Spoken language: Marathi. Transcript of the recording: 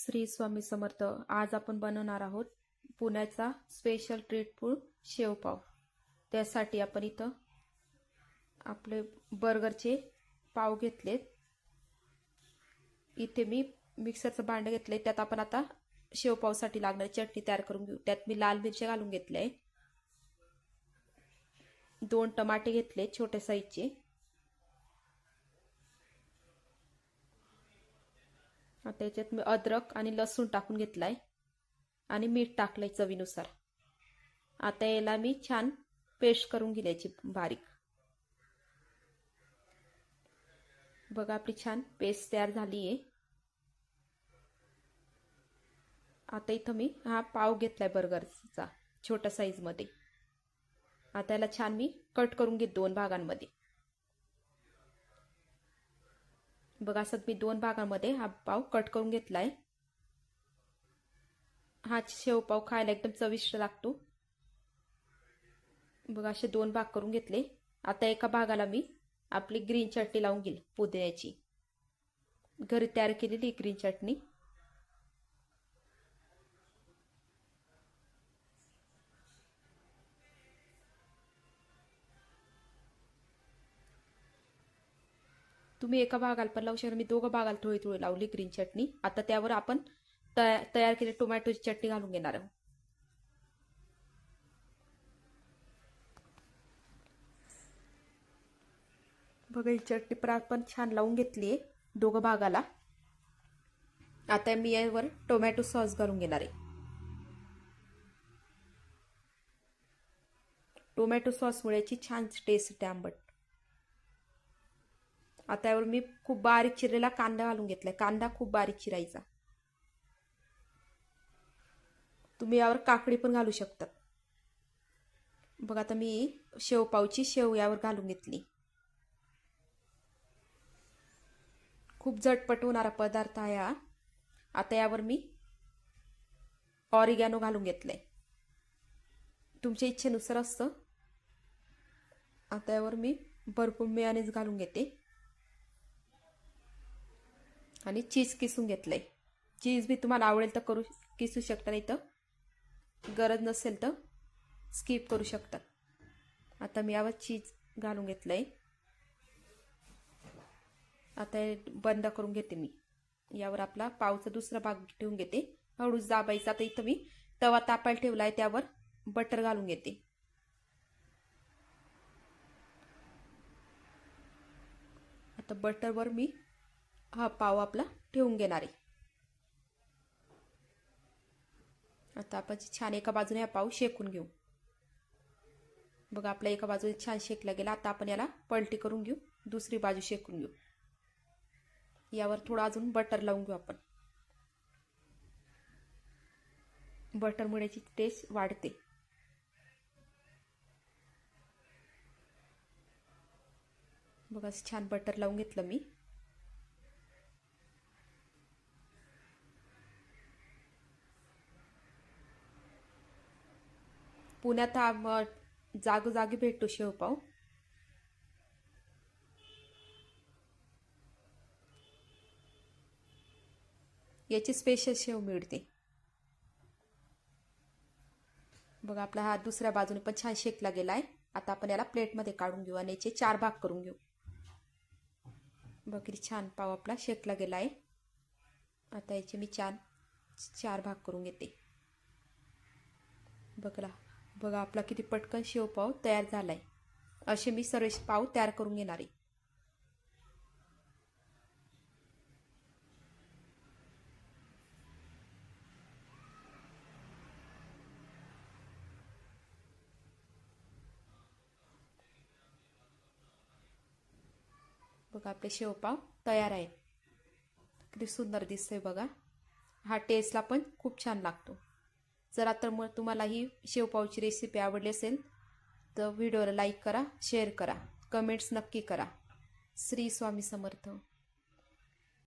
श्री स्वामी समर्थ। आज आपण बनवणार आहोत पुण्याचा स्पेशल स्ट्रीट फूड शेवपाव। त्यासाठी आपण इथं आपले बर्गरचे पाव घेतलेत। इथे मी मिक्सरचं भांडं घेतले, त्यात आपण आता शेवपावसाठी लागणारी चटणी तयार करून घेऊ। त्यात मी लाल मिरची घालून घेतले, 2 टमाटे घेतले छोटे साईजचे, आता याच्यात मी अद्रक आणि लसूण टाकून घेतलाय आणि मीठ टाकलंय चवीनुसार। आता याला मी छान पेस्ट करून घ्यायची बारीक। बघा आपली छान पेस्ट तयार झाली आहे। आता इथं मी हा पाव घेतलाय बर्गरचा छोट्या साईज मध्ये। आता याला छान मी कट करून घेत 2 भागांमध्ये। बघा असं मी 2 भागांमध्ये हा पाव कट करून घेतलाय। हा शेवपाव खायला एकदम चविष्ट लागतो। बघा असे 2 भाग करून घेतले। आता एका भागाला मी आपली ग्रीन चटणी लावून घेईल, पुदिन्याची घरी तयार केलेली ग्रीन चटणी। तुम्ही एका भागाला पण लावू शकता, मी 2 भागाला थोडी थोडी लावली ग्रीन चटणी। आता त्यावर आपण तयार केलेली टोमॅटोची चटणी घालून घेणार आहोत। बघा ही चटणी पण छान लावून घेतली आहे 2 भागाला। आता मी यावर टोमॅटो सॉस घालून घेणार आहे। टोमॅटो सॉसमुळे याची छान टेस्ट येते, आंबट। आता यावर मी खूप बारीक चिरलेला कांदा घालून घेतलाय। कांदा खूप बारीक चिरायचा। तुम्ही यावर काकडी पण घालू शकता। बघा आता मी शेवपावची शेव यावर घालून घेतली। खूप झटपट होणारा पदार्थ आहे हा। आता यावर मी ऑरिगॅनो घालून घेतलंय, तुमच्या इच्छेनुसार असतं। आता यावर मी भरपूर मेयोनीज घालून घेते आणि चीज किसून घेतलंय। चीज भी तुम्हाला आवडेल तर किसू शकता, नाही तर गरज नसेल तर स्किप करू शकता। आता मी यावर चीज घालून घेतलंय। आता बंद करून घेते मी। यावर आपला पावचा दुसरा भाग ठेवून घेते, हळूच दाबायचा। आता इथं मी तवा तापायला ठेवलाय, त्यावर बटर घालून घेते। आता बटरवर मी हा पाव आपला ठेवून घेणार आहे। आता आपण छान एका बाजूने हा पाव शेकून घेऊ। बघा आपला एका बाजूने छान शेकला गेला। आता आपण याला पलटी करून घेऊ, दुसरी बाजू शेकून घेऊ। यावर थोडं अजून बटर लावून घेऊ आपण। बटरमुळे याची टेस्ट वाढते। बघा छान बटर लावून घेतलं मी। पुण्यात हा जागोजागी भेटतो शेवपाव। याची स्पेशल शेव मिळते। बघा आपला हा दुसऱ्या बाजूने पण छान शेकला गेलाय। आता आपण याला प्लेटमध्ये काढून घेऊ आणि याचे 4 भाग करून घेऊ। बघा छान पाव आपला शेकला गेलाय। आता याचे मी 4 भाग करून घेते। बघा आपला किती पटकन शेवपाव तयार झालाय। असे मी सर्व पाव तयार करून घेणार आहे। बघा आपले शेवपाव तयार आहे। किती सुंदर दिसतंय बघा। हा टेस्टला पण खूप छान लागतो। जर आता मग तुम्हाला ही शेवपावची रेसिपी आवडली असेल तर व्हिडिओला लाईक करा, शेअर करा, कमेंट्स नक्की करा। श्री स्वामी समर्थ।